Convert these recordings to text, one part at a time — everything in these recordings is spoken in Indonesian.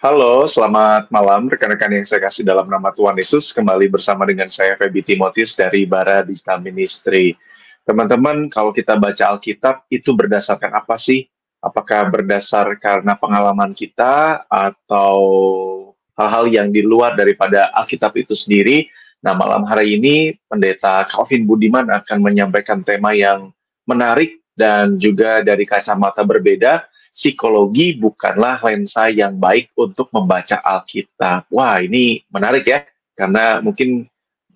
Halo, selamat malam rekan-rekan yang saya kasih dalam nama Tuhan Yesus. Kembali bersama dengan saya Feby Timotius dari Bara Digital Ministry. Teman-teman, kalau kita baca Alkitab itu berdasarkan apa sih? Apakah berdasar karena pengalaman kita atau hal-hal yang di luar daripada Alkitab itu sendiri? Nah, malam hari ini Pendeta Calvin Budiman akan menyampaikan tema yang menarik dan juga dari kacamata berbeda. Psikologi bukanlah lensa yang baik untuk membaca Alkitab. Wah, ini menarik ya, karena mungkin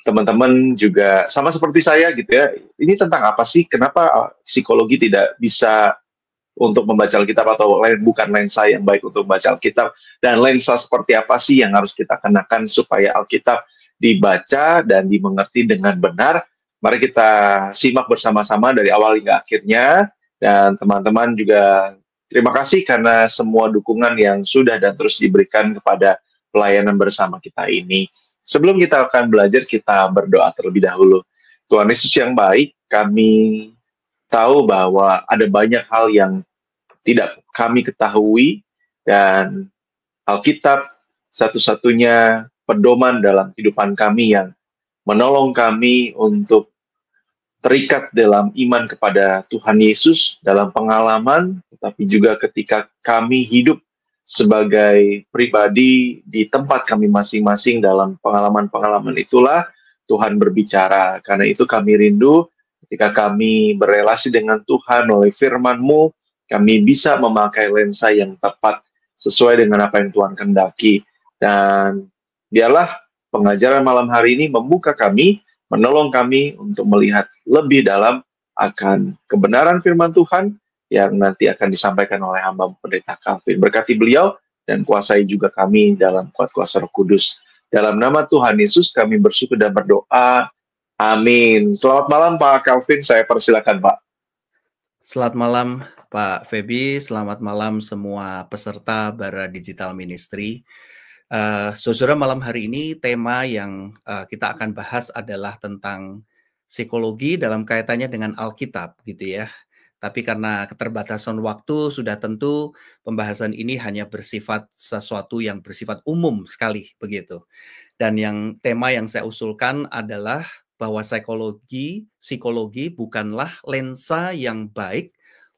teman-teman juga sama seperti saya gitu ya. Ini tentang apa sih? Kenapa psikologi tidak bisa untuk membaca Alkitab atau bukan lensa yang baik untuk membaca Alkitab? Dan lensa seperti apa sih yang harus kita kenakan supaya Alkitab dibaca dan dimengerti dengan benar? Mari kita simak bersama-sama dari awal hingga akhirnya. Dan teman-teman juga terima kasih karena semua dukungan yang sudah dan terus diberikan kepada pelayanan bersama kita ini. Sebelum kita akan belajar, kita berdoa terlebih dahulu. Tuhan Yesus yang baik, kami tahu bahwa ada banyak hal yang tidak kami ketahui dan Alkitab satu-satunya pedoman dalam kehidupan kami yang menolong kami untuk terikat dalam iman kepada Tuhan Yesus dalam pengalaman, tetapi juga ketika kami hidup sebagai pribadi di tempat kami masing-masing dalam pengalaman-pengalaman itulah Tuhan berbicara. Karena itu kami rindu ketika kami berelasi dengan Tuhan melalui firman-Mu, kami bisa memakai lensa yang tepat sesuai dengan apa yang Tuhan kehendaki. Dan biarlah pengajaran malam hari ini membuka kami, menolong kami untuk melihat lebih dalam akan kebenaran firman Tuhan yang nanti akan disampaikan oleh hamba Pendeta Calvin. Berkati beliau dan kuasai juga kami dalam kuasa Roh Kudus. Dalam nama Tuhan Yesus kami bersyukur dan berdoa. Amin. Selamat malam Pak Calvin, saya persilakan Pak. Selamat malam Pak Feby, selamat malam semua peserta Bara Digital Ministry. Saudara, malam hari ini tema yang kita akan bahas adalah tentang psikologi dalam kaitannya dengan Alkitab gitu ya. Tapi karena keterbatasan waktu, sudah tentu pembahasan ini hanya bersifat sesuatu yang bersifat umum sekali begitu. Dan tema yang saya usulkan adalah bahwa psikologi bukanlah lensa yang baik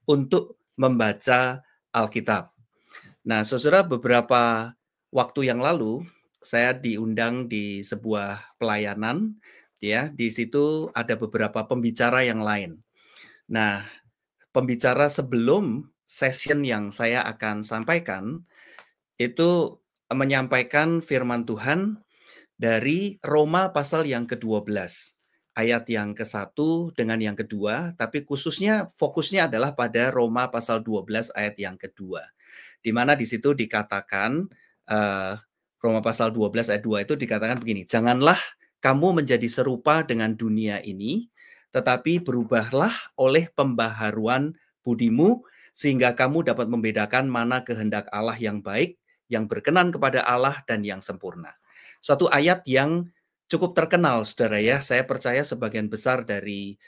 untuk membaca Alkitab. Nah, saudara, beberapa waktu yang lalu saya diundang di sebuah pelayanan, ya. Di situ ada beberapa pembicara yang lain. Nah, pembicara sebelum session yang saya akan sampaikan itu menyampaikan firman Tuhan dari Roma pasal yang ke-12, ayat yang ke-1 dengan yang kedua, tapi khususnya fokusnya adalah pada Roma pasal 12 ayat yang kedua. Di mana di situ dikatakan, Roma pasal 12 ayat 2 itu dikatakan begini, "Janganlah kamu menjadi serupa dengan dunia ini, tetapi berubahlah oleh pembaharuan budimu, sehingga kamu dapat membedakan mana kehendak Allah yang baik, yang berkenan kepada Allah, dan yang sempurna." Suatu ayat yang cukup terkenal, saudara ya. Saya percaya sebagian besar dari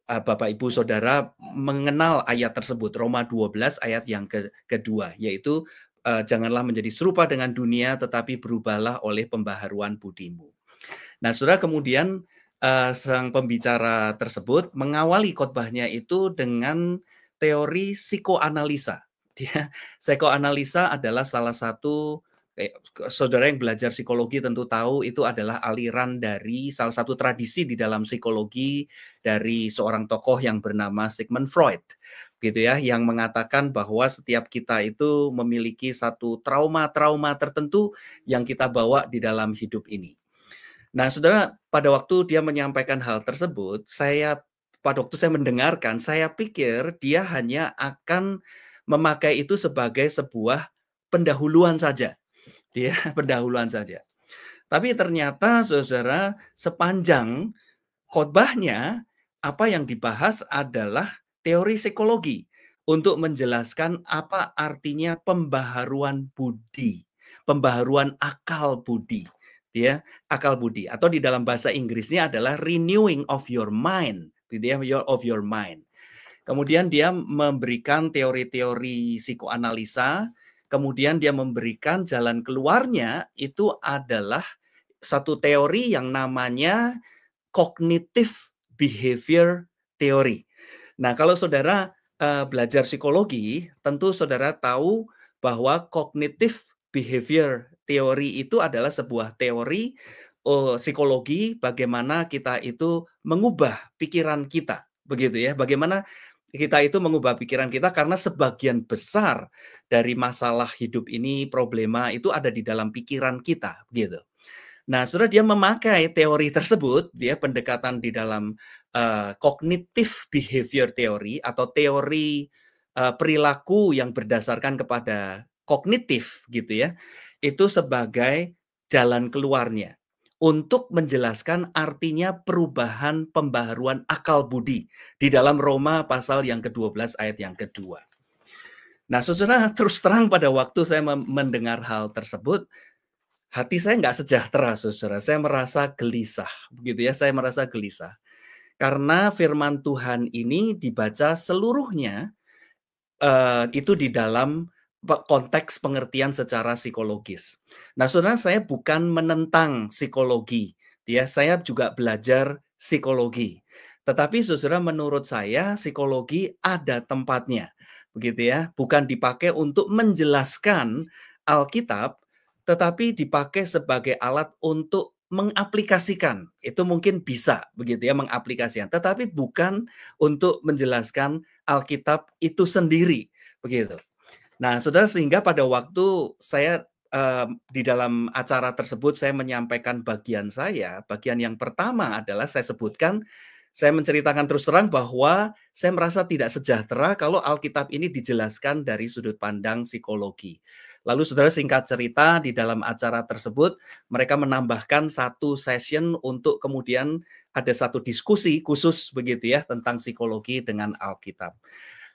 Bapak Ibu Saudara mengenal ayat tersebut, Roma 12 ayat yang kedua, yaitu janganlah menjadi serupa dengan dunia, tetapi berubahlah oleh pembaharuan budimu. Nah, saudara, kemudian sang pembicara tersebut mengawali khotbahnya itu dengan teori psikoanalisa. Psikoanalisa adalah salah satu, saudara yang belajar psikologi tentu tahu itu adalah aliran dari salah satu tradisi di dalam psikologi dari seorang tokoh yang bernama Sigmund Freud, gitu ya, yang mengatakan bahwa setiap kita itu memiliki satu trauma-trauma tertentu yang kita bawa di dalam hidup ini. Nah, saudara, pada waktu dia menyampaikan hal tersebut, pada waktu saya mendengarkan, saya pikir dia hanya akan memakai itu sebagai sebuah pendahuluan saja. Dia pendahuluan saja. Tapi ternyata saudara, sepanjang khotbahnya, apa yang dibahas adalah teori psikologi untuk menjelaskan apa artinya pembaharuan budi, pembaharuan akal budi, ya, akal budi, atau di dalam bahasa Inggrisnya adalah renewing of your mind, gitu ya, of your mind. Kemudian dia memberikan teori-teori psikoanalisa kemudian dia memberikan jalan keluarnya itu adalah satu teori yang namanya cognitive behavior theory. Nah, kalau saudara belajar psikologi, tentu saudara tahu bahwa cognitive behavior theory itu adalah sebuah teori psikologi bagaimana kita itu mengubah pikiran kita, begitu ya. Bagaimana kita itu mengubah pikiran kita karena sebagian besar dari masalah hidup ini, problema itu ada di dalam pikiran kita, gitu. Nah, sudah dia memakai teori tersebut, dia pendekatan di dalam cognitive behavior theory atau teori perilaku yang berdasarkan kepada kognitif gitu ya, itu sebagai jalan keluarnya untuk menjelaskan artinya perubahan pembaharuan akal budi di dalam Roma pasal yang ke-12 ayat yang kedua. Nah, saudara, terus terang pada waktu saya mendengar hal tersebut, hati saya nggak sejahtera, saudara. Saya merasa gelisah, begitu ya. Saya merasa gelisah karena Firman Tuhan ini dibaca seluruhnya itu di dalam konteks pengertian secara psikologis. Nah, saudara, saya bukan menentang psikologi, ya. Saya juga belajar psikologi. Tetapi, saudara, menurut saya psikologi ada tempatnya, begitu ya. Bukan dipakai untuk menjelaskan Alkitab, tetapi dipakai sebagai alat untuk mengaplikasikan. Itu mungkin bisa, begitu ya, mengaplikasikan. Tetapi bukan untuk menjelaskan Alkitab itu sendiri, begitu. Nah, saudara, sehingga pada waktu saya di dalam acara tersebut saya menyampaikan bagian saya, bagian yang pertama adalah saya sebutkan, saya menceritakan terus terang bahwa saya merasa tidak sejahtera kalau Alkitab ini dijelaskan dari sudut pandang psikologi. Lalu saudara, singkat cerita, di dalam acara tersebut mereka menambahkan satu session untuk kemudian ada satu diskusi khusus begitu ya tentang psikologi dengan Alkitab.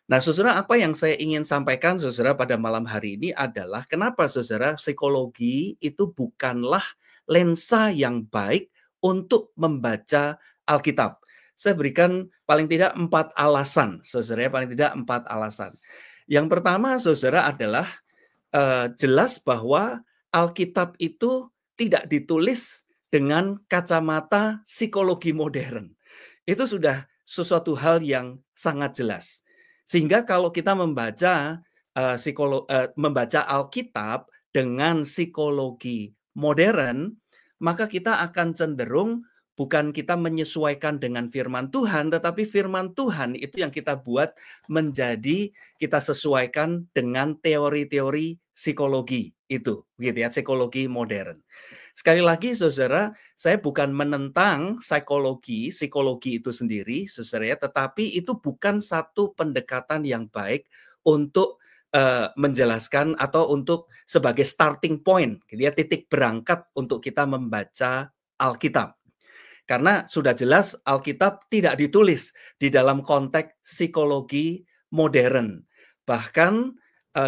Nah, saudara, apa yang saya ingin sampaikan, saudara, pada malam hari ini adalah kenapa, saudara, psikologi itu bukanlah lensa yang baik untuk membaca Alkitab. Saya berikan paling tidak 4 alasan, saudara, paling tidak 4 alasan. Yang pertama, saudara, adalah jelas bahwa Alkitab itu tidak ditulis dengan kacamata psikologi modern. Itu sudah sesuatu hal yang sangat jelas. Sehingga kalau kita membaca Alkitab dengan psikologi modern, maka kita akan cenderung bukan kita menyesuaikan dengan firman Tuhan, tetapi firman Tuhan itu yang kita buat menjadi kita sesuaikan dengan teori-teori psikologi itu, gitu ya, psikologi modern. Sekali lagi, saudara, saya bukan menentang psikologi itu sendiri, saudara ya, tetapi itu bukan satu pendekatan yang baik untuk menjelaskan atau untuk sebagai starting point, gitu ya, titik berangkat untuk kita membaca Alkitab. Karena sudah jelas Alkitab tidak ditulis di dalam konteks psikologi modern. Bahkan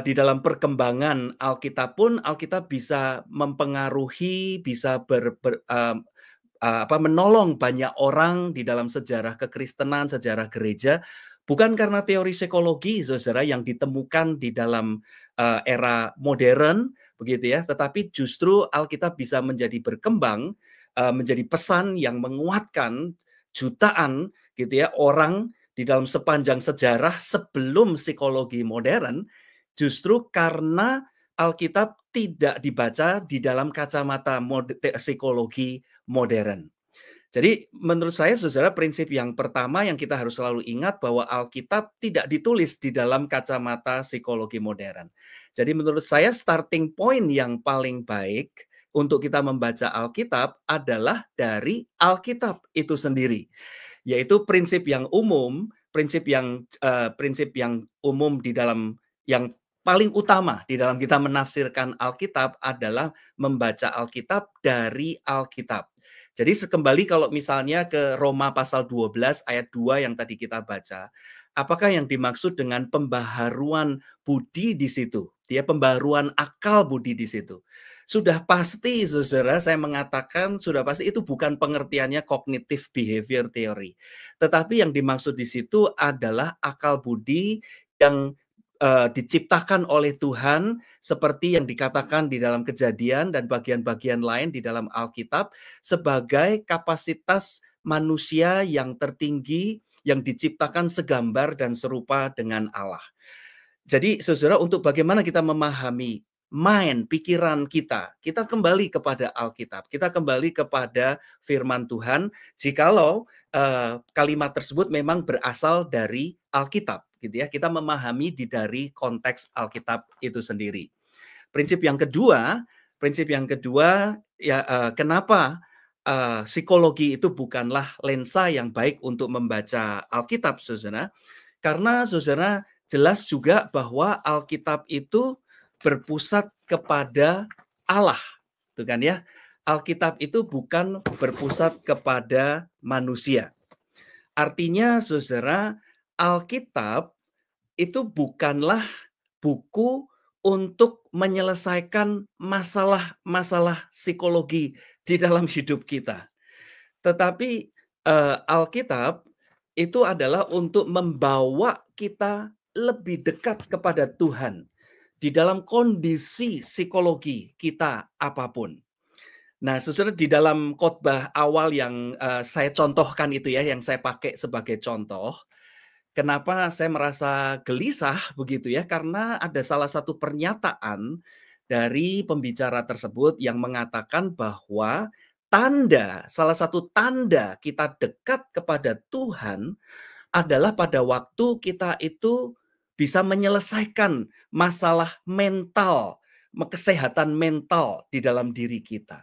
di dalam perkembangan Alkitab pun Alkitab bisa mempengaruhi, bisa menolong banyak orang di dalam sejarah kekristenan, sejarah gereja, bukan karena teori psikologi, saudara, yang ditemukan di dalam era modern, begitu ya, tetapi justru Alkitab bisa menjadi berkembang, menjadi pesan yang menguatkan jutaan, gitu ya, orang di dalam sepanjang sejarah sebelum psikologi modern, justru karena Alkitab tidak dibaca di dalam kacamata psikologi modern. Jadi menurut saya, saudara, prinsip yang pertama yang kita harus selalu ingat bahwa Alkitab tidak ditulis di dalam kacamata psikologi modern. Jadi menurut saya starting point yang paling baik untuk kita membaca Alkitab adalah dari Alkitab itu sendiri. Yaitu prinsip yang umum, prinsip yang umum di dalam yang paling utama di dalam kita menafsirkan Alkitab adalah membaca Alkitab dari Alkitab. Jadi kembali kalau misalnya ke Roma pasal 12 ayat 2 yang tadi kita baca, apakah yang dimaksud dengan pembaharuan budi di situ? Dia pembaharuan akal budi di situ. Sudah pasti, saudara, saya mengatakan sudah pasti itu bukan pengertiannya cognitive behavior theory. Tetapi yang dimaksud di situ adalah akal budi yang diciptakan oleh Tuhan seperti yang dikatakan di dalam Kejadian dan bagian-bagian lain di dalam Alkitab sebagai kapasitas manusia yang tertinggi yang diciptakan segambar dan serupa dengan Allah. Jadi saudara, untuk bagaimana kita memahami pikiran kita, kita kembali kepada Alkitab, kita kembali kepada firman Tuhan, jikalau kalimat tersebut memang berasal dari Alkitab, gitu ya. Kita memahami dari konteks Alkitab itu sendiri. Prinsip yang kedua ya, kenapa psikologi itu bukanlah lensa yang baik untuk membaca Alkitab, saudara? Karena saudara, jelas juga bahwa Alkitab itu berpusat kepada Allah, tuh kan ya. Alkitab itu bukan berpusat kepada manusia. Artinya saudara, Alkitab itu bukanlah buku untuk menyelesaikan masalah-masalah psikologi di dalam hidup kita. Tetapi Alkitab itu adalah untuk membawa kita lebih dekat kepada Tuhan di dalam kondisi psikologi kita apapun. Nah, saudara, di dalam khotbah awal yang saya contohkan itu ya, yang saya pakai sebagai contoh, kenapa saya merasa gelisah begitu ya, karena ada salah satu pernyataan dari pembicara tersebut yang mengatakan bahwa salah satu tanda kita dekat kepada Tuhan adalah pada waktu kita itu bisa menyelesaikan masalah mental, kesehatan mental di dalam diri kita.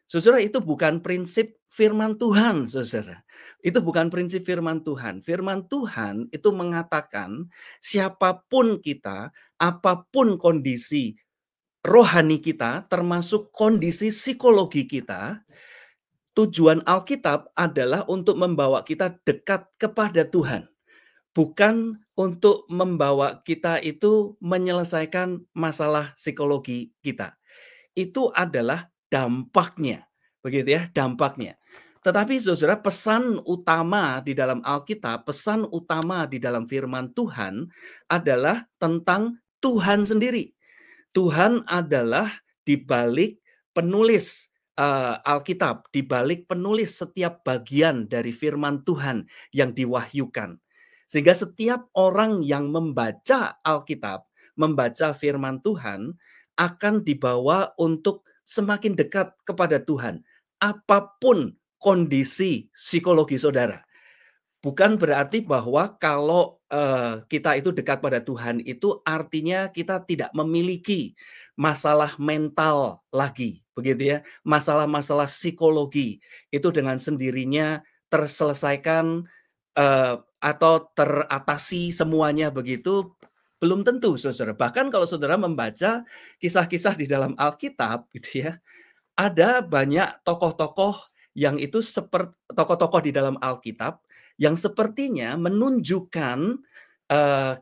Saudara, itu bukan prinsip firman Tuhan, saudara. Itu bukan prinsip firman Tuhan. Firman Tuhan itu mengatakan siapapun kita, apapun kondisi rohani kita, termasuk kondisi psikologi kita, tujuan Alkitab adalah untuk membawa kita dekat kepada Tuhan. Bukan untuk membawa kita itu menyelesaikan masalah psikologi kita. Itu adalah dampaknya, begitu ya, dampaknya. Tetapi saudara, pesan utama di dalam Alkitab, pesan utama di dalam firman Tuhan adalah tentang Tuhan sendiri. Tuhan adalah di balik penulis Alkitab, di balik penulis setiap bagian dari firman Tuhan yang diwahyukan. Sehingga setiap orang yang membaca Alkitab, membaca firman Tuhan, akan dibawa untuk semakin dekat kepada Tuhan. Apapun kondisi psikologi saudara. Bukan berarti bahwa kalau kita itu dekat pada Tuhan itu artinya kita tidak memiliki masalah mental lagi, begitu ya. Masalah-masalah psikologi itu dengan sendirinya terselesaikan atau teratasi semuanya begitu, belum tentu saudara. Bahkan kalau saudara membaca kisah-kisah di dalam Alkitab gitu ya, ada banyak tokoh-tokoh yang itu seperti tokoh-tokoh di dalam Alkitab yang sepertinya menunjukkan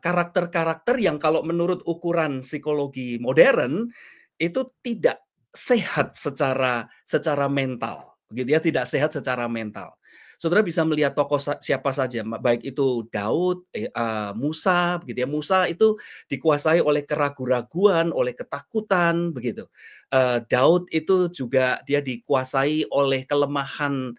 karakter-karakter yang kalau menurut ukuran psikologi modern itu tidak sehat secara mental, begitu ya, tidak sehat secara mental. Saudara bisa melihat tokoh siapa saja, baik itu Daud, Musa, begitu ya. Musa itu dikuasai oleh keraguan-raguan, oleh ketakutan, begitu. Daud itu juga dia dikuasai oleh kelemahan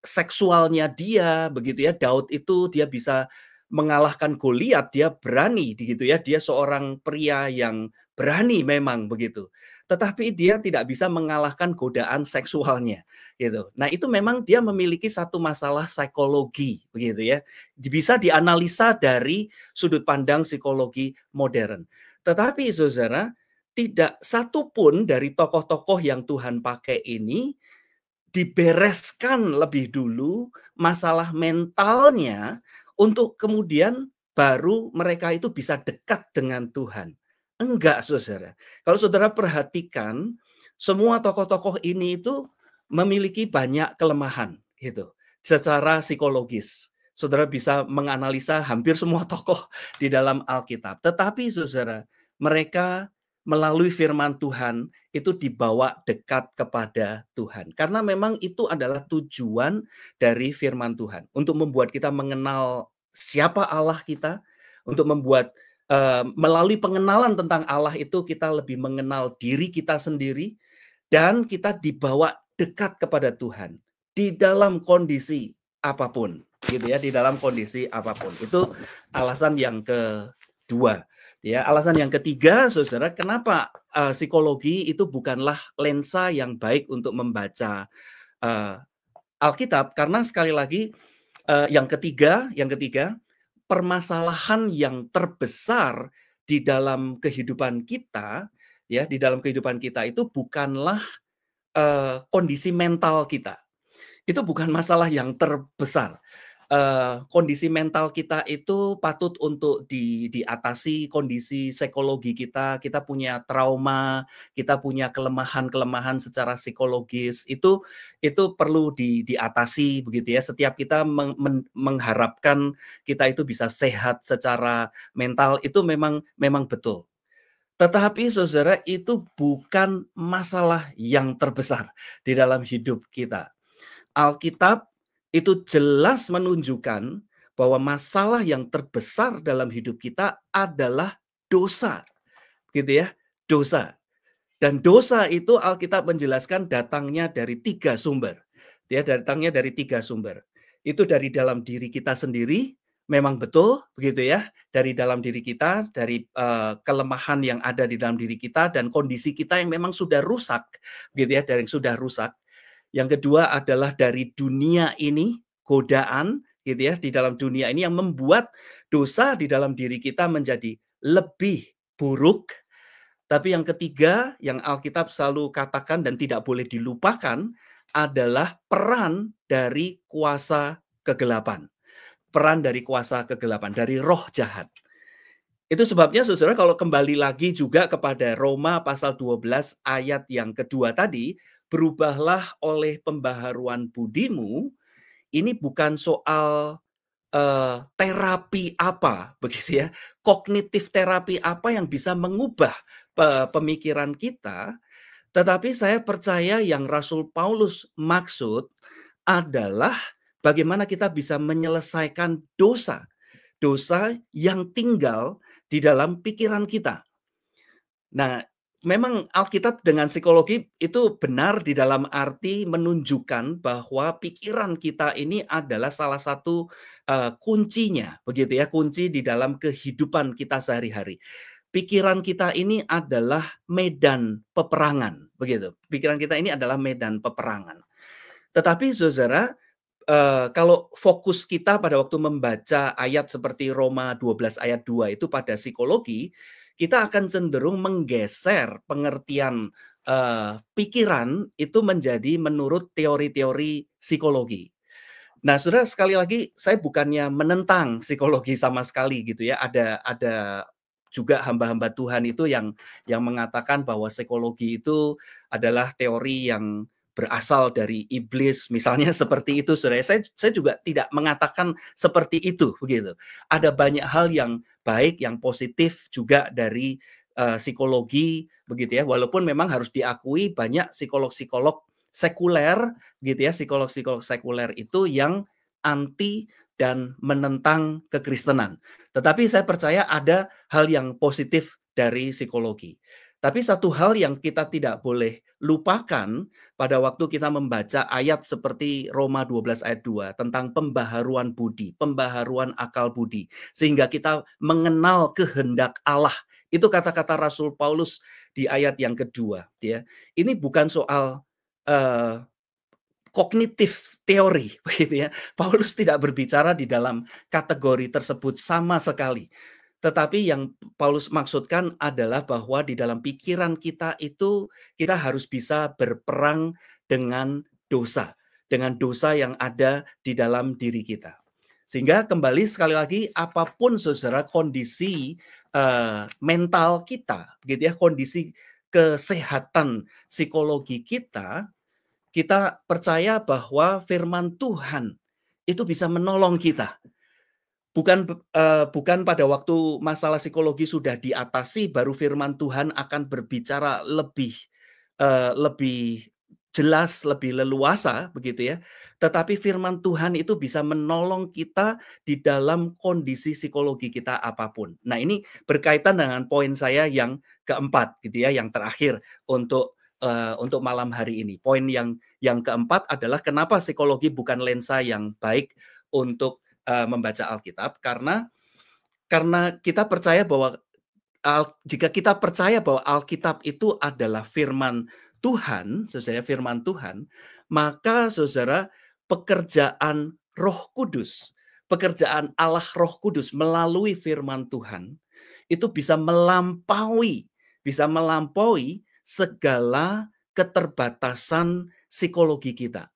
seksualnya dia, begitu ya. Daud itu dia bisa mengalahkan Goliat, dia berani, begitu ya. Dia seorang pria yang berani memang begitu. Tetapi dia tidak bisa mengalahkan godaan seksualnya, gitu. Nah, itu memang dia memiliki satu masalah psikologi, begitu ya. Bisa dianalisa dari sudut pandang psikologi modern. Tetapi saudara, tidak satu pun dari tokoh-tokoh yang Tuhan pakai ini dibereskan lebih dulu masalah mentalnya untuk kemudian baru mereka itu bisa dekat dengan Tuhan. Enggak, saudara. Kalau saudara perhatikan, semua tokoh-tokoh ini itu memiliki banyak kelemahan, gitu. Secara psikologis, saudara bisa menganalisa hampir semua tokoh di dalam Alkitab. Tetapi, saudara, mereka melalui firman Tuhan itu dibawa dekat kepada Tuhan. Karena memang itu adalah tujuan dari firman Tuhan. Untuk membuat kita mengenal siapa Allah kita, untuk membuat melalui pengenalan tentang Allah itu kita lebih mengenal diri kita sendiri dan kita dibawa dekat kepada Tuhan di dalam kondisi apapun, gitu ya, di dalam kondisi apapun. Itu alasan yang kedua. Ya, alasan yang ketiga, saudara, kenapa psikologi itu bukanlah lensa yang baik untuk membaca Alkitab? Karena sekali lagi, yang ketiga, permasalahan yang terbesar di dalam kehidupan kita, ya, di dalam kehidupan kita itu bukanlah kondisi mental kita. Itu bukan masalah yang terbesar. Kondisi mental kita itu patut untuk diatasi, kondisi psikologi kita punya trauma, kita punya kelemahan-kelemahan secara psikologis, itu perlu diatasi begitu ya. Setiap kita mengharapkan kita itu bisa sehat secara mental, itu memang betul. Tetapi saudara, itu bukan masalah yang terbesar di dalam hidup kita. Alkitab itu jelas menunjukkan bahwa masalah yang terbesar dalam hidup kita adalah dosa, gitu ya, dosa. Dan dosa itu Alkitab menjelaskan datangnya dari 3 sumber. Ya, datangnya dari 3 sumber. Itu dari dalam diri kita sendiri, memang betul begitu ya, dari dalam diri kita, dari kelemahan yang ada di dalam diri kita dan kondisi kita yang memang sudah rusak, gitu ya, dari yang sudah rusak. Yang kedua adalah dari dunia ini, godaan gitu ya, di dalam dunia ini yang membuat dosa di dalam diri kita menjadi lebih buruk. Tapi yang ketiga yang Alkitab selalu katakan dan tidak boleh dilupakan adalah peran dari kuasa kegelapan. Peran dari kuasa kegelapan, dari roh jahat. Itu sebabnya saudara kalau kembali lagi juga kepada Roma pasal 12 ayat yang kedua tadi, berubahlah oleh pembaharuan budimu, ini bukan soal terapi apa begitu ya, kognitif terapi apa yang bisa mengubah pemikiran kita, tetapi saya percaya yang Rasul Paulus maksud adalah bagaimana kita bisa menyelesaikan dosa yang tinggal di dalam pikiran kita. Nah, memang Alkitab dengan psikologi itu benar di dalam arti menunjukkan bahwa pikiran kita ini adalah salah satu kuncinya, begitu ya, kunci di dalam kehidupan kita sehari-hari. Pikiran kita ini adalah medan peperangan, begitu. Pikiran kita ini adalah medan peperangan. Tetapi saudara, kalau fokus kita pada waktu membaca ayat seperti Roma 12 ayat 2 itu pada psikologi, kita akan cenderung menggeser pengertian pikiran itu menjadi menurut teori-teori psikologi. Nah, saudara, sekali lagi saya bukannya menentang psikologi sama sekali gitu ya. Ada juga hamba-hamba Tuhan itu yang mengatakan bahwa psikologi itu adalah teori yang berasal dari iblis, misalnya seperti itu, saudara. Saya juga tidak mengatakan seperti itu, begitu. Ada banyak hal yang baik, yang positif juga dari psikologi, begitu ya. Walaupun memang harus diakui banyak psikolog-psikolog sekuler, gitu ya, psikolog-psikolog sekuler itu yang anti dan menentang kekristenan. Tetapi saya percaya ada hal yang positif dari psikologi. Tapi satu hal yang kita tidak boleh lupakan pada waktu kita membaca ayat seperti Roma 12 ayat 2 tentang pembaharuan budi, pembaharuan akal budi, sehingga kita mengenal kehendak Allah. Itu kata-kata Rasul Paulus di ayat yang kedua, ya. Ini bukan soal kognitif teori, begitu ya. Paulus tidak berbicara di dalam kategori tersebut sama sekali. Tetapi yang Paulus maksudkan adalah bahwa di dalam pikiran kita itu kita harus bisa berperang dengan dosa yang ada di dalam diri kita. Sehingga kembali sekali lagi apapun saudara kondisi mental kita, gitu ya, kondisi kesehatan psikologi kita percaya bahwa firman Tuhan itu bisa menolong kita. Bukan pada waktu masalah psikologi sudah diatasi baru firman Tuhan akan berbicara lebih jelas, lebih leluasa begitu ya. tetapi firman Tuhan itu bisa menolong kita di dalam kondisi psikologi kita apapun. Nah, ini berkaitan dengan poin saya yang keempat gitu ya, yang terakhir untuk malam hari ini. Poin yang keempat adalah kenapa psikologi bukan lensa yang baik untuk membaca Alkitab, karena kita percaya bahwa jika kita percaya bahwa Alkitab itu adalah firman Tuhan, saudara, firman Tuhan, maka saudara, pekerjaan Roh Kudus, pekerjaan Allah Roh Kudus melalui firman Tuhan itu bisa melampaui segala keterbatasan psikologi kita.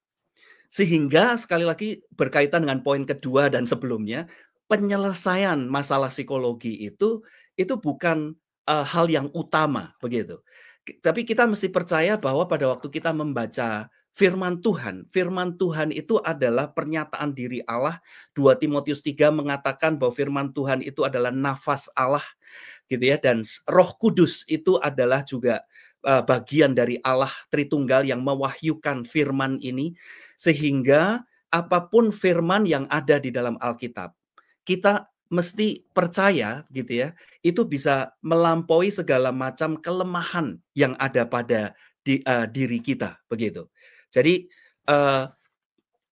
Sehingga sekali lagi berkaitan dengan poin kedua dan sebelumnya, penyelesaian masalah psikologi itu bukan hal yang utama begitu. Tapi kita mesti percaya bahwa pada waktu kita membaca firman Tuhan itu adalah pernyataan diri Allah. 2 Timotius 3 mengatakan bahwa firman Tuhan itu adalah nafas Allah gitu ya, dan Roh Kudus itu adalah juga bagian dari Allah Tritunggal yang mewahyukan firman ini, sehingga apapun firman yang ada di dalam Alkitab, kita mesti percaya gitu ya, itu bisa melampaui segala macam kelemahan yang ada pada diri kita begitu. Jadi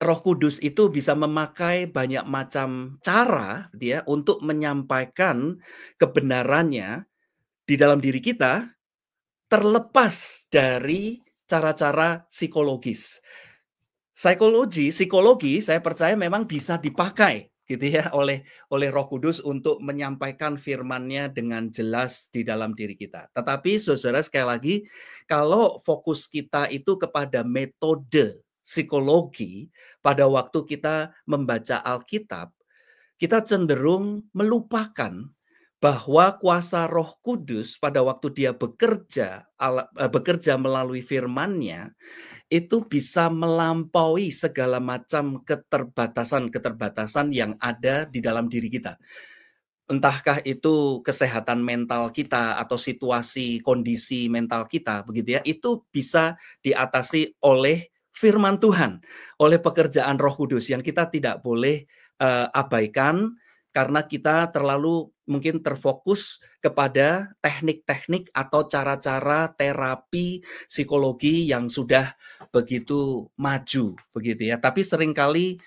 Roh Kudus itu bisa memakai banyak macam cara gitu ya, untuk menyampaikan kebenarannya di dalam diri kita, terlepas dari cara-cara psikologis. Psikologi saya percaya memang bisa dipakai gitu ya oleh Roh Kudus untuk menyampaikan firman-Nya dengan jelas di dalam diri kita. Tetapi saudara, sekali lagi, kalau fokus kita itu kepada metode psikologi pada waktu kita membaca Alkitab, kita cenderung melupakan bahwa kuasa Roh Kudus pada waktu dia bekerja melalui firman-Nya itu bisa melampaui segala macam keterbatasan-keterbatasan yang ada di dalam diri kita. Entahkah itu kesehatan mental kita atau situasi kondisi mental kita begitu ya, itu bisa diatasi oleh firman Tuhan, oleh pekerjaan Roh Kudus yang kita tidak boleh abaikan, karena kita terlalu mungkin terfokus kepada teknik-teknik atau cara-cara terapi psikologi yang sudah begitu maju begitu ya. Tapi seringkali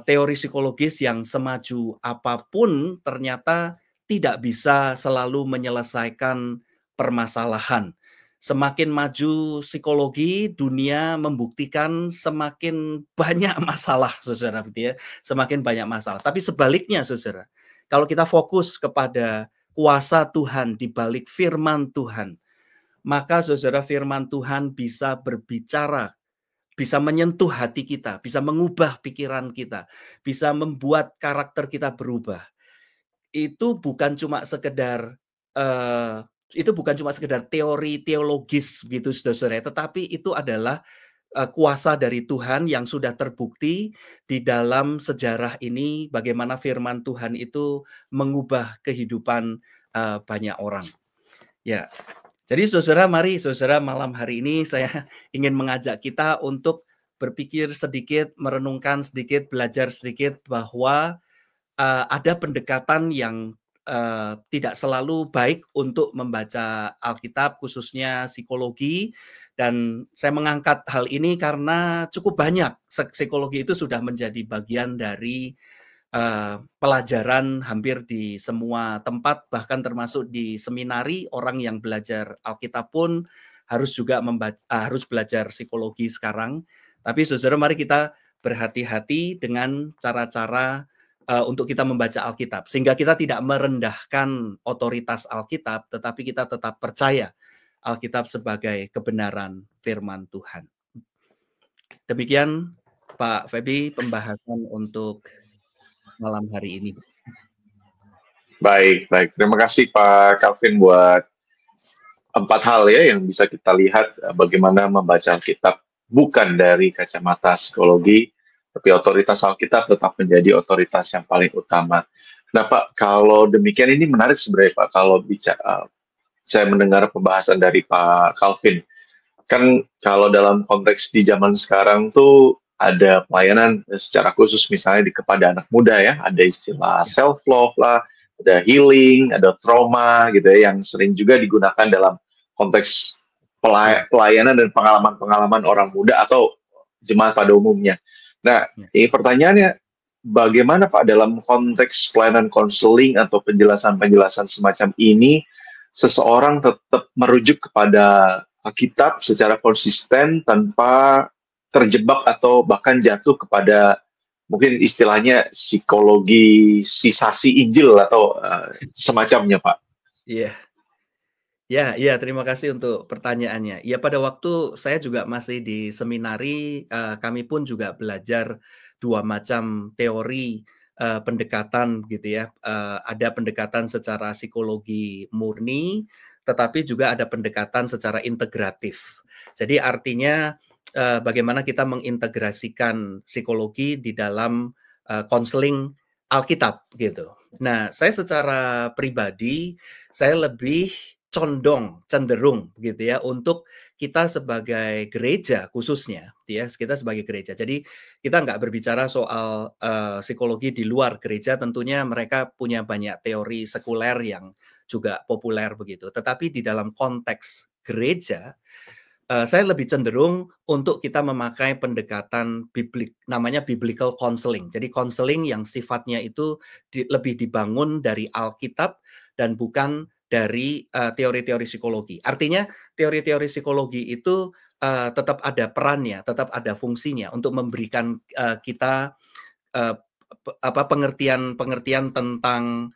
teori psikologis yang semaju apapun ternyata tidak bisa selalu menyelesaikan permasalahan. Semakin maju psikologi, dunia membuktikan semakin banyak masalah, saudara, gitu ya. Semakin banyak masalah. Tapi sebaliknya, saudara, kalau kita fokus kepada kuasa Tuhan di balik firman Tuhan, maka saudara, firman Tuhan bisa berbicara, bisa menyentuh hati kita, bisa mengubah pikiran kita, bisa membuat karakter kita berubah. Itu bukan cuma sekedar teori teologis gitu, saudara, tetapi itu adalah kuasa dari Tuhan yang sudah terbukti di dalam sejarah ini, bagaimana firman Tuhan itu mengubah kehidupan banyak orang. Ya, jadi saudara, mari saudara, malam hari ini saya ingin mengajak kita untuk berpikir sedikit, merenungkan sedikit, belajar sedikit bahwa ada pendekatan yang tidak selalu baik untuk membaca Alkitab, khususnya psikologi. Dan saya mengangkat hal ini karena cukup banyak psikologi itu sudah menjadi bagian dari pelajaran hampir di semua tempat, bahkan termasuk di seminari. Orang yang belajar Alkitab pun harus juga harus belajar psikologi sekarang. Tapi saudara, mari kita berhati-hati dengan cara-cara untuk kita membaca Alkitab, sehingga kita tidak merendahkan otoritas Alkitab, tetapi kita tetap percaya Alkitab sebagai kebenaran firman Tuhan. Demikian Pak Febi pembahasan untuk malam hari ini. Baik. Terima kasih Pak Calvin buat 4 hal ya yang bisa kita lihat bagaimana membaca Alkitab bukan dari kacamata psikologi, tapi otoritas Alkitab tetap menjadi otoritas yang paling utama. Nah Pak, kalau demikian ini menarik sebenarnya Pak, kalau bicara, saya mendengar pembahasan dari Pak Calvin, kan kalau dalam konteks di zaman sekarang tuh ada pelayanan secara khusus misalnya kepada anak muda ya, ada istilah Ya, self love lah, ada healing, ada trauma gitu ya, yang sering juga digunakan dalam konteks iya, pelayanan dan pengalaman-pengalaman orang muda atau jemaat pada umumnya. Nah, ya. ini pertanyaannya, bagaimana Pak dalam konteks pelayanan konseling atau penjelasan-penjelasan semacam ini, seseorang tetap merujuk kepada Alkitab secara konsisten tanpa terjebak atau bahkan jatuh kepada mungkin istilahnya psikologi sisasi Injil atau semacamnya, Pak. Iya. Ya, ya, terima kasih untuk pertanyaannya. Ya, pada waktu saya juga masih di seminari, kami pun juga belajar 2 macam teori, pendekatan gitu ya. Ada pendekatan secara psikologi murni, tetapi juga ada pendekatan secara integratif. Jadi artinya, bagaimana kita mengintegrasikan psikologi di dalam, konseling Alkitab gitu. Nah, saya secara pribadi, saya lebih cenderung gitu ya untuk kita sebagai gereja khususnya ya, kita sebagai gereja. Jadi kita nggak berbicara soal, psikologi di luar gereja, tentunya mereka punya banyak teori sekuler yang juga populer begitu. Tetapi di dalam konteks gereja, saya lebih cenderung untuk kita memakai pendekatan namanya biblical counseling. Jadi counseling yang sifatnya itu lebih dibangun dari Alkitab dan bukan dari, teori-teori psikologi. Artinya teori-teori psikologi itu, tetap ada perannya, tetap ada fungsinya untuk memberikan, kita, eee, pengertian-pengertian tentang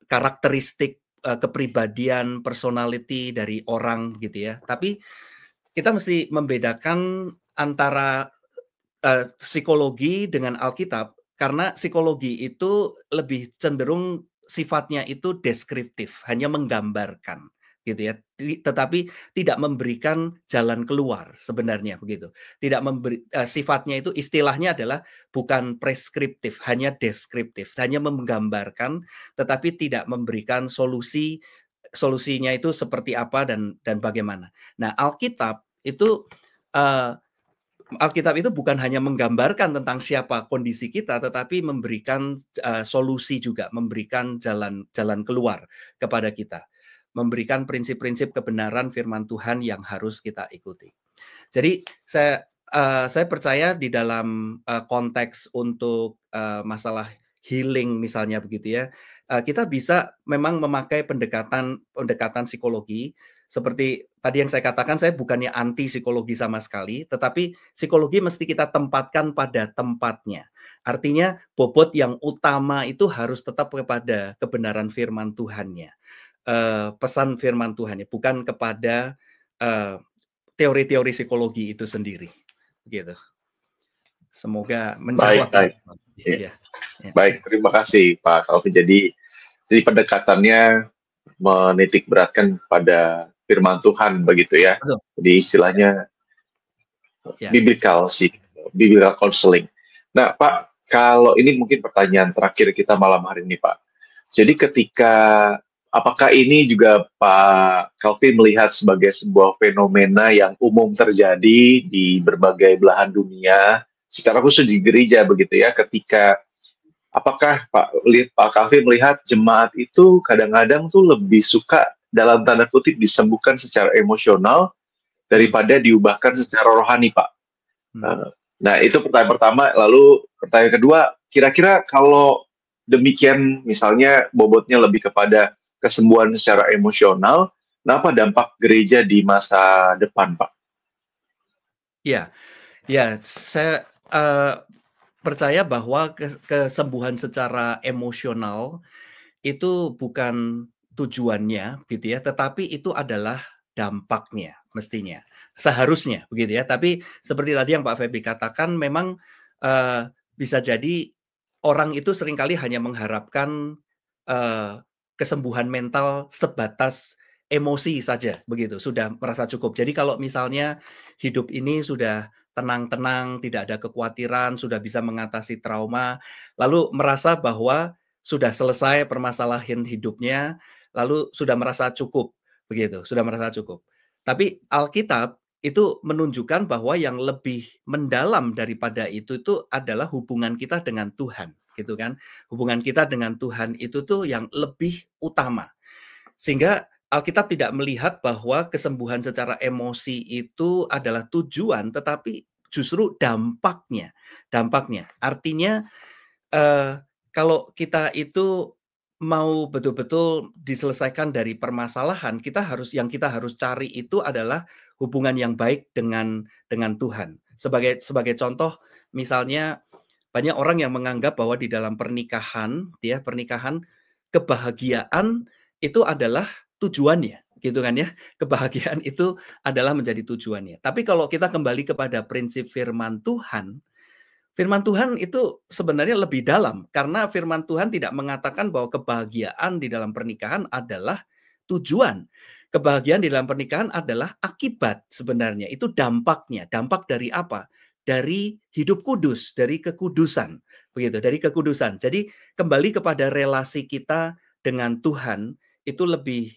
karakteristik, kepribadian, personality dari orang gitu ya. Tapi kita mesti membedakan antara, psikologi dengan Alkitab, karena psikologi itu lebih cenderung sifatnya itu deskriptif, hanya menggambarkan, gitu ya. Tetapi tidak memberikan jalan keluar sebenarnya begitu. Tidak memberi sifatnya itu istilahnya adalah bukan preskriptif, hanya deskriptif, hanya menggambarkan, tetapi tidak memberikan solusinya itu seperti apa dan bagaimana. Nah, eee, Alkitab itu bukan hanya menggambarkan tentang siapa kondisi kita, tetapi memberikan, solusi juga, memberikan jalan jalan keluar kepada kita. Memberikan prinsip-prinsip kebenaran firman Tuhan yang harus kita ikuti. Jadi saya percaya di dalam, konteks untuk, masalah healing misalnya begitu ya, kita bisa memang memakai pendekatan pendekatan psikologi seperti tadi yang saya katakan, saya bukannya anti psikologi sama sekali, tetapi psikologi mesti kita tempatkan pada tempatnya. Artinya bobot yang utama itu harus tetap kepada kebenaran firman Tuhannya, pesan firman Tuhannya, bukan kepada, eee teori-teori psikologi itu sendiri, gitu. Semoga Baik, menjawab ini. baik. Ya. Iya, iya, Baik, terima kasih Pak Calvin. Jadi pendekatannya menitik beratkan pada firman Tuhan begitu ya. betul, Jadi ya, istilahnya ya, biblical sih, biblical counseling. Nah, Pak, kalau ini mungkin pertanyaan terakhir kita malam hari ini, Pak. Jadi ketika apakah ini juga Pak Calvin melihat sebagai sebuah fenomena yang umum terjadi di berbagai belahan dunia, secara khusus di gereja begitu ya, ketika apakah Pak Calvin melihat jemaat itu kadang-kadang tuh lebih suka dalam tanda kutip disembuhkan secara emosional hmm, daripada diubahkan secara rohani, Pak? hmm. Eh, Nah, itu pertanyaan pertama. Lalu pertanyaan kedua, kira-kira kalau demikian misalnya bobotnya lebih kepada kesembuhan secara emosional, nah apa dampak gereja di masa depan, Pak? Iya, iya, saya, percaya bahwa kesembuhan secara emosional itu bukan tujuannya gitu ya, tetapi itu adalah dampaknya mestinya, seharusnya begitu ya. Tapi seperti tadi yang Pak Febi katakan memang, bisa jadi orang itu seringkali hanya mengharapkan, eee, kesembuhan mental sebatas emosi saja begitu, sudah merasa cukup. Jadi kalau misalnya hidup ini sudah tenang-tenang, tidak ada kekhawatiran, sudah bisa mengatasi trauma, lalu merasa bahwa sudah selesai permasalahan hidupnya, lalu sudah merasa cukup, begitu, sudah merasa cukup. Tapi Alkitab itu menunjukkan bahwa yang lebih mendalam daripada itu adalah hubungan kita dengan Tuhan, gitu kan. Hubungan kita dengan Tuhan itu tuh yang lebih utama. Sehingga Alkitab tidak melihat bahwa kesembuhan secara emosi itu adalah tujuan, tetapi justru dampaknya. Dampaknya. Artinya kalau kita itu mau betul-betul diselesaikan dari permasalahan, kita harus cari itu adalah hubungan yang baik dengan Tuhan. Sebagai contoh, misalnya banyak orang yang menganggap bahwa di dalam pernikahan kebahagiaan itu adalah tujuannya, gitu kan ya. Kebahagiaan itu adalah menjadi tujuannya. Tapi kalau kita kembali kepada prinsip Firman Tuhan itu sebenarnya lebih dalam, karena firman Tuhan tidak mengatakan bahwa kebahagiaan di dalam pernikahan adalah tujuan. Kebahagiaan di dalam pernikahan adalah akibat sebenarnya, itu dampaknya. Dampak dari apa? Dari hidup kudus, dari kekudusan. Begitu, dari kekudusan. Jadi kembali kepada relasi kita dengan Tuhan itu lebih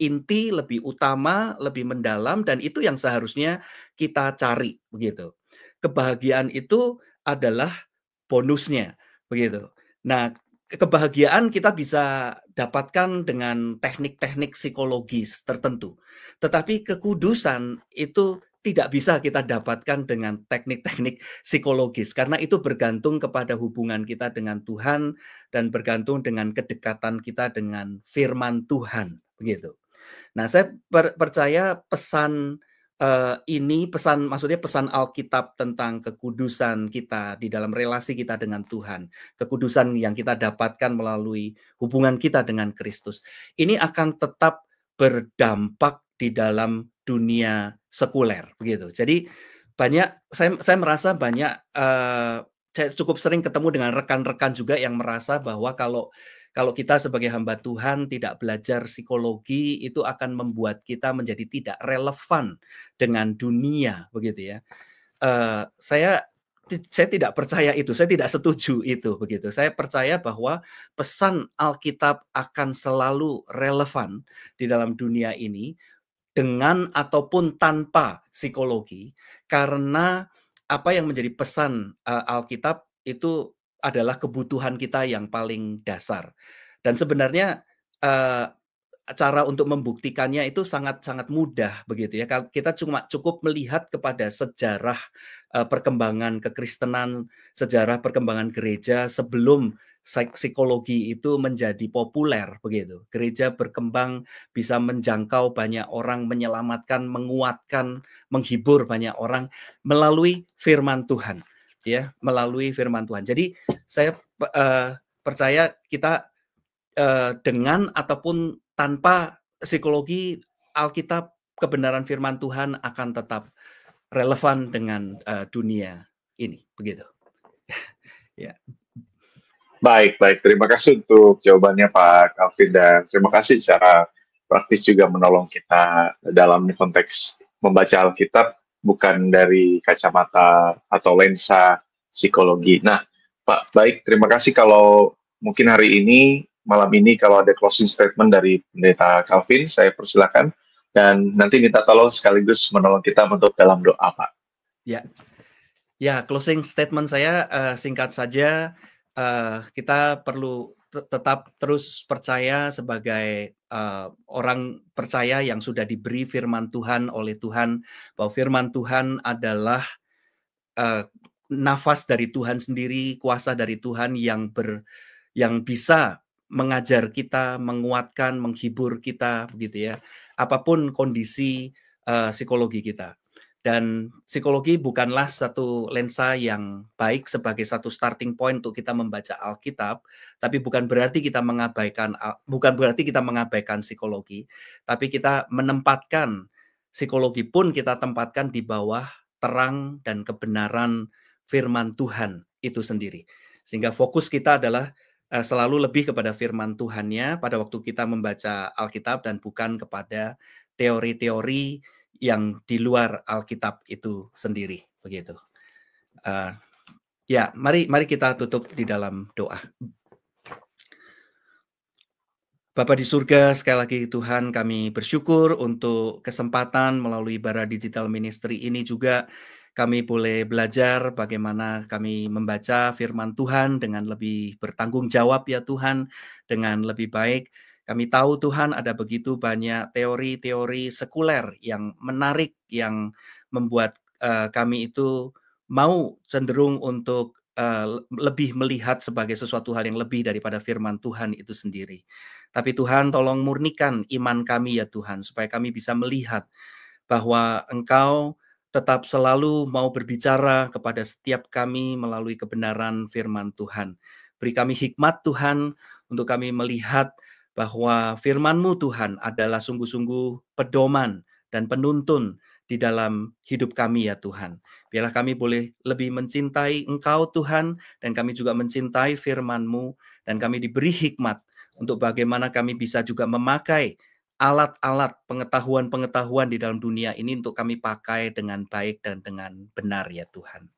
inti, lebih utama, lebih mendalam, dan itu yang seharusnya kita cari begitu. Kebahagiaan itu adalah bonusnya, begitu. Nah, kebahagiaan kita bisa dapatkan dengan teknik-teknik psikologis tertentu. Tetapi kekudusan itu tidak bisa kita dapatkan dengan teknik-teknik psikologis, karena itu bergantung kepada hubungan kita dengan Tuhan dan bergantung dengan kedekatan kita dengan firman Tuhan, begitu. Nah, saya percaya maksudnya pesan Alkitab tentang kekudusan kita di dalam relasi kita dengan Tuhan, kekudusan yang kita dapatkan melalui hubungan kita dengan Kristus, ini akan tetap berdampak di dalam dunia sekuler, begitu. Jadi saya merasa saya cukup sering ketemu dengan rekan-rekan juga yang merasa bahwa kalau kita sebagai hamba Tuhan tidak belajar psikologi, itu akan membuat kita menjadi tidak relevan dengan dunia, begitu ya. Saya tidak percaya itu, saya tidak setuju itu, begitu. Saya percaya bahwa pesan Alkitab akan selalu relevan di dalam dunia ini dengan ataupun tanpa psikologi, karena apa yang menjadi pesan Alkitab itu adalah kebutuhan kita yang paling dasar. Dan sebenarnya cara untuk membuktikannya itu sangat-sangat mudah, begitu ya. Kita cuma cukup melihat kepada sejarah perkembangan kekristenan, sejarah perkembangan gereja sebelum psikologi itu menjadi populer, begitu. Gereja berkembang, bisa menjangkau banyak orang, menyelamatkan, menguatkan, menghibur banyak orang melalui firman Tuhan, ya, melalui firman Tuhan. Jadi saya percaya kita dengan ataupun tanpa psikologi, Alkitab, kebenaran firman Tuhan akan tetap relevan dengan dunia ini, begitu. Ya. Baik, baik. Terima kasih untuk jawabannya Pak Calvin, dan terima kasih secara praktis juga menolong kita dalam konteks membaca Alkitab bukan dari kacamata atau lensa psikologi. Nah, Pak, baik. Terima kasih. Kalau mungkin hari ini, malam ini, kalau ada closing statement dari Pendeta Calvin, saya persilakan. Dan nanti minta tolong sekaligus menolong kita untuk dalam doa, Pak. Ya, closing statement saya singkat saja. Kita perlu tetap terus percaya sebagai orang percaya yang sudah diberi firman Tuhan oleh Tuhan, bahwa firman Tuhan adalah nafas dari Tuhan sendiri, kuasa dari Tuhan yang bisa mengajar kita, menguatkan, menghibur kita, begitu ya. Apapun kondisi psikologi kita. Dan psikologi bukanlah satu lensa yang baik sebagai satu starting point untuk kita membaca Alkitab, tapi bukan berarti kita mengabaikan psikologi, tapi kita menempatkan psikologi pun kita tempatkan di bawah terang dan kebenaran firman Tuhan itu sendiri. Sehingga fokus kita adalah selalu lebih kepada firman Tuhannya pada waktu kita membaca Alkitab dan bukan kepada teori-teori yang di luar Alkitab itu sendiri, begitu. Ya, mari kita tutup di dalam doa. Bapa di surga, sekali lagi Tuhan kami bersyukur untuk kesempatan melalui Bara Digital Ministry ini juga kami boleh belajar bagaimana kami membaca firman Tuhan dengan lebih bertanggung jawab ya Tuhan, dengan lebih baik. Kami tahu Tuhan ada begitu banyak teori-teori sekuler yang menarik, yang membuat kami itu mau cenderung untuk lebih melihat sebagai sesuatu hal yang lebih daripada firman Tuhan itu sendiri. Tapi Tuhan tolong murnikan iman kami ya Tuhan, supaya kami bisa melihat bahwa Engkau tetap selalu mau berbicara kepada setiap kami melalui kebenaran firman Tuhan. Beri kami hikmat Tuhan untuk kami melihat bahwa firman-Mu Tuhan adalah sungguh-sungguh pedoman dan penuntun di dalam hidup kami ya Tuhan. Biarlah kami boleh lebih mencintai Engkau Tuhan, dan kami juga mencintai firman-Mu, dan kami diberi hikmat untuk bagaimana kami bisa juga memakai alat-alat pengetahuan-pengetahuan di dalam dunia ini untuk kami pakai dengan baik dan dengan benar ya Tuhan.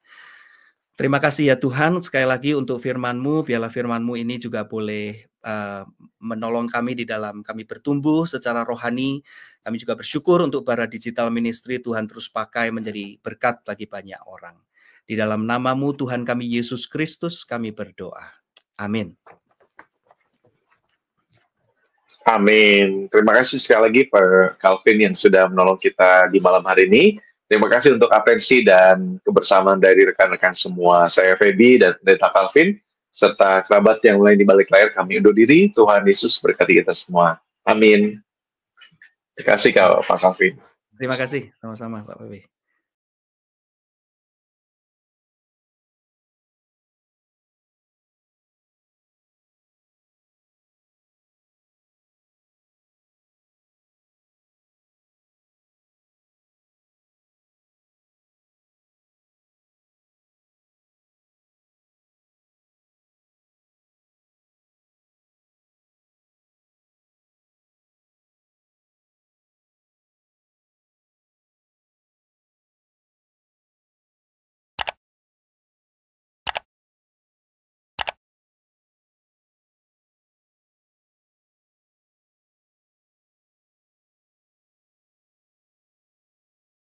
Terima kasih ya Tuhan sekali lagi untuk firman-Mu, biarlah firman-Mu ini juga boleh menolong kami di dalam kami bertumbuh secara rohani. Kami juga bersyukur untuk Bara Digital Ministry, Tuhan terus pakai menjadi berkat bagi banyak orang. Di dalam nama-Mu Tuhan kami Yesus Kristus kami berdoa. Amin. Amin. Terima kasih sekali lagi Pak Calvin yang sudah menolong kita di malam hari ini. Terima kasih untuk atensi dan kebersamaan dari rekan-rekan semua. Saya Feby dan Pendeta Calvin, serta kerabat yang lain di balik layar, kami undur diri. Tuhan Yesus berkati kita semua. Amin. Terima kasih Pak Calvin. Terima kasih, sama-sama Pak Feby.